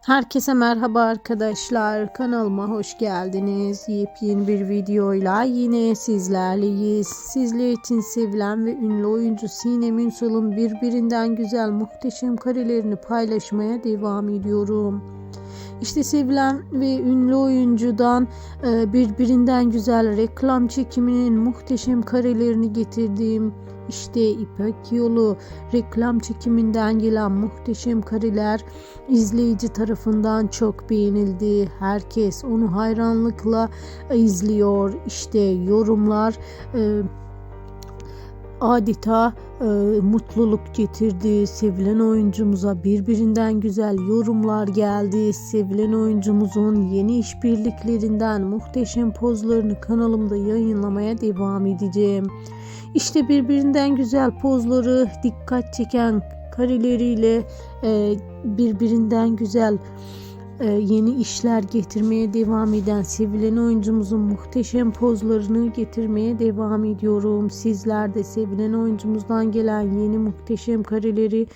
Herkese merhaba arkadaşlar. Kanalıma hoş geldiniz. Yepyeni bir videoyla yine sizlerleyiz. Sizler için sevilen ve ünlü oyuncu Sinem Ünsal'ın birbirinden güzel muhteşem karelerini paylaşmaya devam ediyorum. İşte sevilen ve ünlü oyuncudan birbirinden güzel reklam çekiminin muhteşem karelerini getirdiğim işte İpek Yolu reklam çekiminden gelen muhteşem kareler izleyici tarafından çok beğenildi. Herkes onu hayranlıkla izliyor. İşte yorumlar adeta mutluluk getirdi. Sevilen oyuncumuza birbirinden güzel yorumlar geldi. Sevilen oyuncumuzun yeni işbirliklerinden muhteşem pozlarını kanalımda yayınlamaya devam edeceğim. İşte birbirinden güzel pozları, dikkat çeken kareleriyle birbirinden güzel yeni işler getirmeye devam eden sevilen oyuncumuzun muhteşem pozlarını getirmeye devam ediyorum. Sizler de sevilen oyuncumuzdan gelen yeni muhteşem kareleri